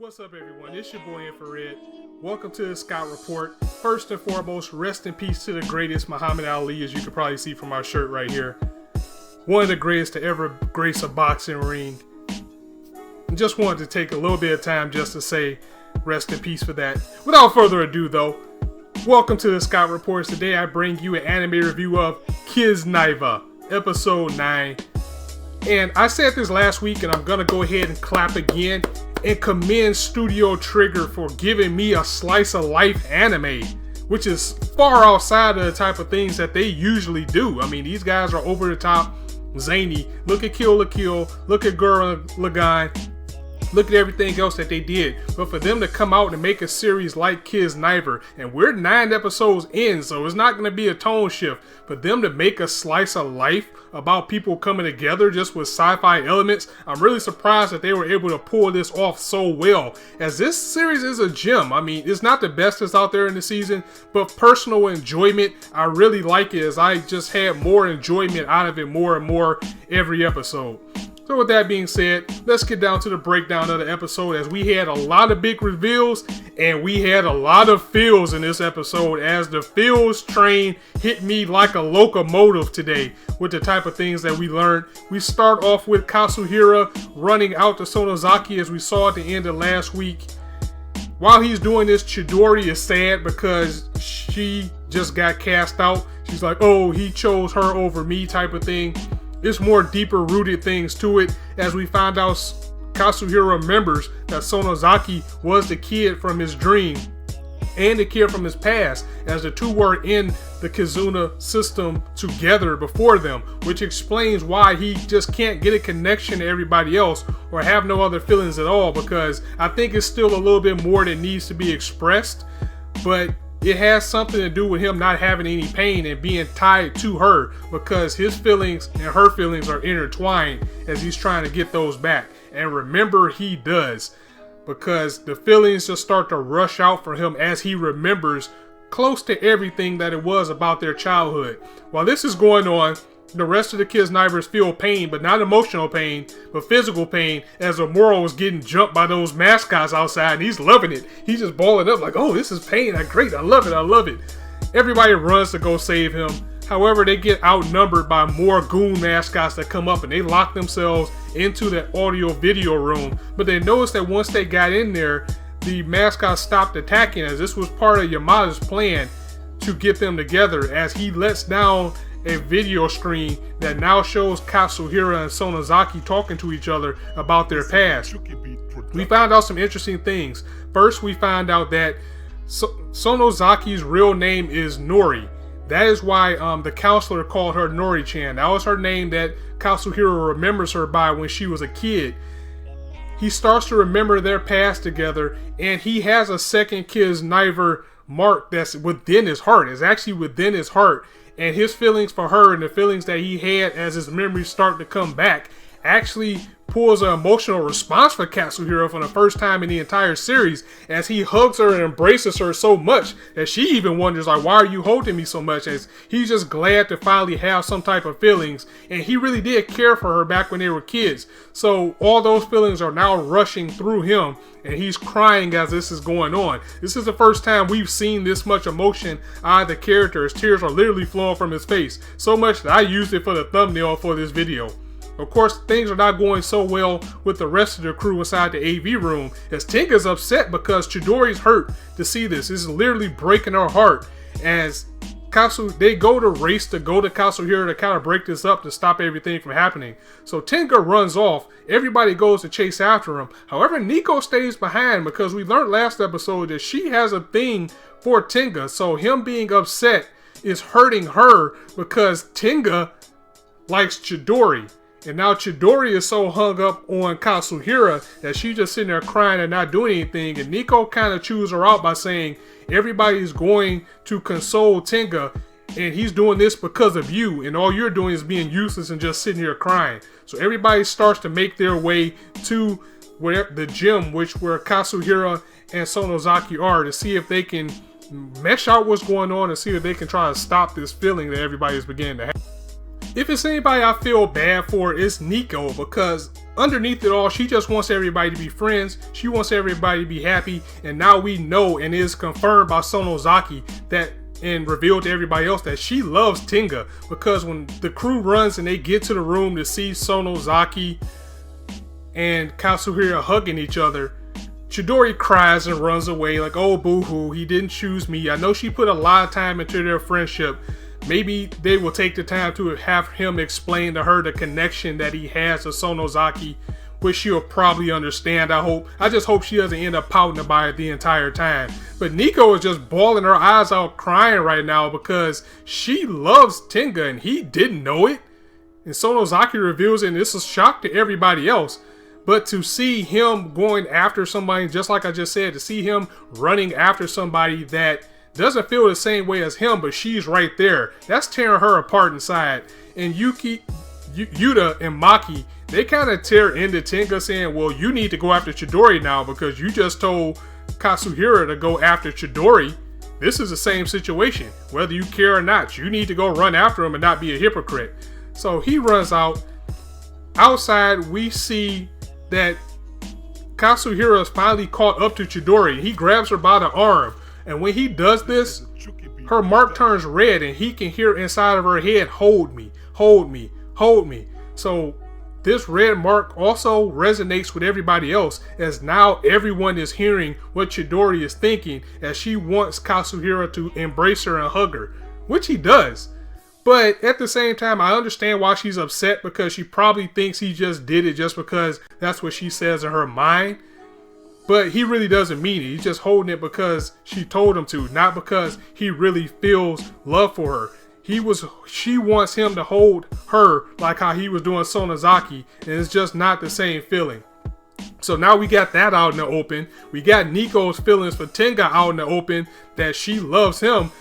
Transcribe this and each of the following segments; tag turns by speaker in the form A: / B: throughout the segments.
A: What's up, everyone? It's your boy Infrar-Ed. Welcome to the Scout Report. First and foremost, rest in peace to the greatest Muhammad Ali, as you can probably see from our shirt right here. One of the greatest to ever grace a boxing ring. And just wanted to take a little bit of time just to say rest in peace for that. Without further ado, though, welcome to the Scout Reports. Today I bring you an anime review of Kiznaiver, Episode 9. And I said this last week, and I'm going to go ahead and clap again and commend Studio Trigger for giving me a slice of life anime, which is far outside of the type of things that they usually do. I mean, these guys are over the top, zany. Look at Kill la Kill, look at Gurren Lagann, look at everything else that they did. But for them to come out and make a series like Kiznaiver, and we're 9 episodes in, so it's not going to be a tone shift. For them to make a slice of life about people coming together just with sci-fi elements, I'm really surprised that they were able to pull this off so well, as this series is a gem. I mean, it's not the best that's out there in the season, but personal enjoyment, I really like it, as I just had more enjoyment out of it more and more every episode. So with that being said, let's get down to the breakdown of the episode, as we had a lot of big reveals and we had a lot of feels in this episode, as the feels train hit me like a locomotive today with the type of things that we learned. We start off with Kazuhira running out to Sonozaki, as we saw at the end of last week. While he's doing this, Chidori is sad because she just got cast out. She's like, oh, he chose her over me type of thing. There's more deeper rooted things to it, as we find out Kazuhira remembers that Sonozaki was the kid from his dream and the kid from his past, as the two were in the Kizuna system together before them, which explains why he just can't get a connection to everybody else or have no other feelings at all, because I think it's still a little bit more that needs to be expressed, but it has something to do with him not having any pain and being tied to her, because his feelings and her feelings are intertwined as he's trying to get those back. And remember, he does, because the feelings just start to rush out for him as he remembers close to everything that it was about their childhood. While this is going on, the rest of the Kiznaivers feel pain, but not emotional pain, but physical pain, as Amuro was getting jumped by those mascots outside, and he's loving it. He's just balling up like, oh, this is pain. Great. I love it. I love it. Everybody runs to go save him. However, they get outnumbered by more goon mascots that come up, and they lock themselves into that audio video room. But they notice that once they got in there, the mascots stopped attacking, as this was part of Yamada's plan to get them together, as he lets down a video screen that now shows Kazuhira and Sonozaki talking to each other about their past. We found out some interesting things. First, we found out that Sonozaki's real name is Nori. That is why the counselor called her Nori-Chan. That was her name that Kazuhira remembers her by when she was a kid. He starts to remember their past together, and he has a second Kiznaiver mark that's within his heart. It's actually within his heart. And his feelings for her and the feelings that he had as his memories start to come back actually pulls an emotional response for Kazuhira for the first time in the entire series, as he hugs her and embraces her so much that she even wonders, like, why are you holding me so much? As he's just glad to finally have some type of feelings, and he really did care for her back when they were kids. So all those feelings are now rushing through him, and he's crying as this is going on. This is the first time we've seen this much emotion out of the character, as tears are literally flowing from his face, so much that I used it for the thumbnail for this video. Of course, things are not going so well with the rest of the crew inside the AV room, as Tenga's upset because Chidori's hurt to see this. This is literally breaking her heart, as they go to race to go to Kazuhira to kind of break this up to stop everything from happening. So Tenga runs off. Everybody goes to chase after him. However, Nico stays behind, because we learned last episode that she has a thing for Tenga. So him being upset is hurting her, because Tenga likes Chidori. And now Chidori is so hung up on Kazuhira that she's just sitting there crying and not doing anything. And Nico kind of chews her out by saying, everybody's going to console Tenga, and he's doing this because of you. And all you're doing is being useless and just sitting here crying. So everybody starts to make their way to where the gym, where Kazuhira and Sonozaki are, to see if they can mesh out what's going on and see if they can try to stop this feeling that everybody's beginning to have. If it's anybody I feel bad for, it's Nico, because underneath it all, she just wants everybody to be friends. She wants everybody to be happy. And now we know, and it is confirmed by Sonozaki that, and revealed to everybody else, that she loves Tenga, because when the crew runs and they get to the room to see Sonozaki and Kazuhira hugging each other, Chidori cries and runs away like, oh boo-hoo, he didn't choose me. I know she put a lot of time into their friendship. Maybe they will take the time to have him explain to her the connection that he has to Sonozaki, which she'll probably understand, I hope. I just hope she doesn't end up pouting about it the entire time. But Nico is just bawling her eyes out crying right now because she loves Tenga and he didn't know it. And Sonozaki reveals it, and this is a shock to everybody else. But to see him going after somebody, just like I just said, to see him running after somebody that doesn't feel the same way as him, but she's right there, that's tearing her apart inside. And Yuta and Maki, they kind of tear into Tenga saying, well, you need to go after Chidori now because you just told Kazuhira to go after Chidori. This is the same situation. Whether you care or not, you need to go run after him and not be a hypocrite. So he runs out. Outside, we see that Kazuhira is finally caught up to Chidori. He grabs her by the arm. And when he does this, her mark turns red and he can hear inside of her head, hold me, hold me, hold me. So this red mark also resonates with everybody else, as now everyone is hearing what Chidori is thinking, as she wants Kazuhira to embrace her and hug her, which he does. But at the same time, I understand why she's upset, because she probably thinks he just did it just because that's what she says in her mind. But he really doesn't mean it. He's just holding it because she told him to, not because he really feels love for her. She wants him to hold her like how he was doing Sonozaki, and it's just not the same feeling. So now we got that out in the open. We got Nico's feelings for Tenga out in the open, that she loves him.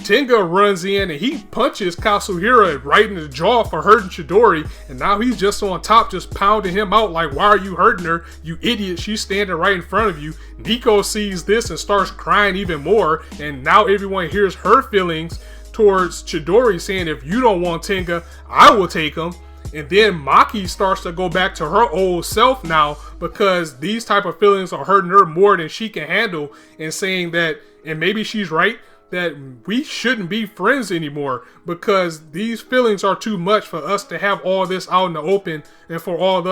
A: Tenga runs in and he punches Kazuhira right in the jaw for hurting Chidori, and now he's just on top, just pounding him out like, why are you hurting her, you idiot, she's standing right in front of you. Nico sees this and starts crying even more, and now everyone hears her feelings towards Chidori, saying, if you don't want Tenga, I will take him. And then Maki starts to go back to her old self now, because these type of feelings are hurting her more than she can handle, and saying that, and maybe she's right, that we shouldn't be friends anymore, because these feelings are too much for us to have all this out in the open, and for all of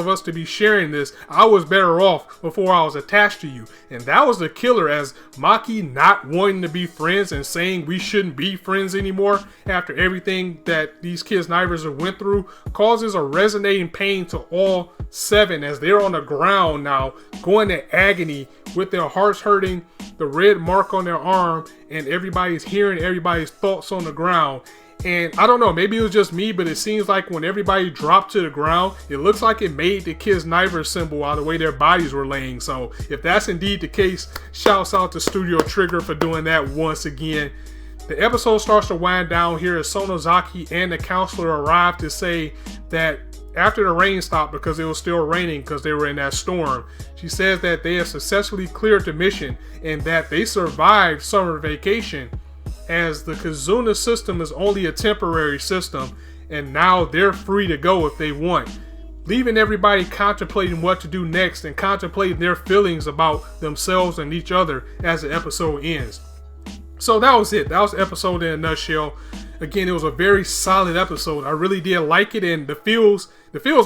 A: us to be sharing this. I was better off before I was attached to you. And that was the killer, as Maki not wanting to be friends and saying we shouldn't be friends anymore after everything that these Kiznaivers have went through, causes a resonating pain to all 7 as they're on the ground now, going to agony with their hearts hurting, the red mark on their arm, and everybody's hearing everybody's thoughts on the ground. And I don't know, maybe it was just me, but it seems like when everybody dropped to the ground, it looks like it made the Kiznaiver symbol out of the way their bodies were laying. So if that's indeed the case, shouts out to Studio Trigger for doing that once again. The episode starts to wind down here as Sonozaki and the counselor arrive to say that after the rain stopped, because it was still raining because they were in that storm, she says that they have successfully cleared the mission and that they survived summer vacation, as the Kizuna system is only a temporary system, and now they're free to go if they want, leaving everybody contemplating what to do next and contemplating their feelings about themselves and each other as the episode ends. So that was it. That was the episode in a nutshell. Again, it was a very solid episode. I really did like it, and the feels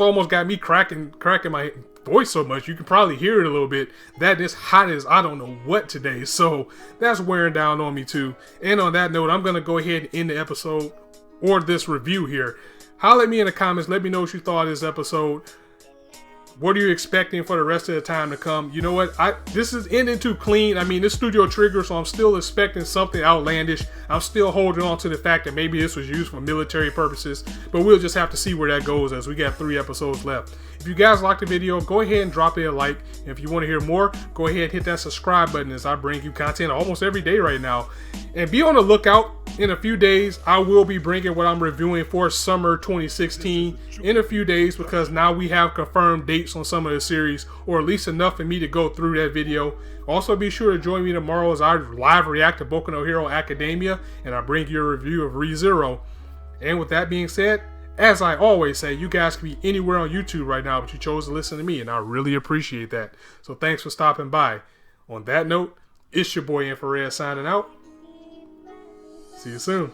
A: almost got me cracking my voice so much. You can probably hear it a little bit. That is hot as I don't know what today. So that's wearing down on me too. And on that note, I'm going to go ahead and end the episode, or this review here. Holler at me in the comments. Let me know what you thought of this episode. What are you expecting for the rest of the time to come? You know what? This is ending too clean. I mean, this Studio Trigger, so I'm still expecting something outlandish. I'm still holding on to the fact that maybe this was used for military purposes, but we'll just have to see where that goes, as we got 3 episodes left. If you guys liked the video, go ahead and drop it a like. And if you want to hear more, go ahead and hit that subscribe button, as I bring you content almost every day right now. And be on the lookout. In a few days, I will be bringing what I'm reviewing for summer 2016 in a few days, because now we have confirmed dates on some of the series, or at least enough for me to go through that video. Also, be sure to join me tomorrow as I live react to Boku no Hero Academia, and I bring you a review of ReZero. And with that being said, As I always say, you guys can be anywhere on YouTube right now, but you chose to listen to me, and I really appreciate that. So thanks for stopping by. On that note, it's your boy Infrar-Ed signing out. See you soon.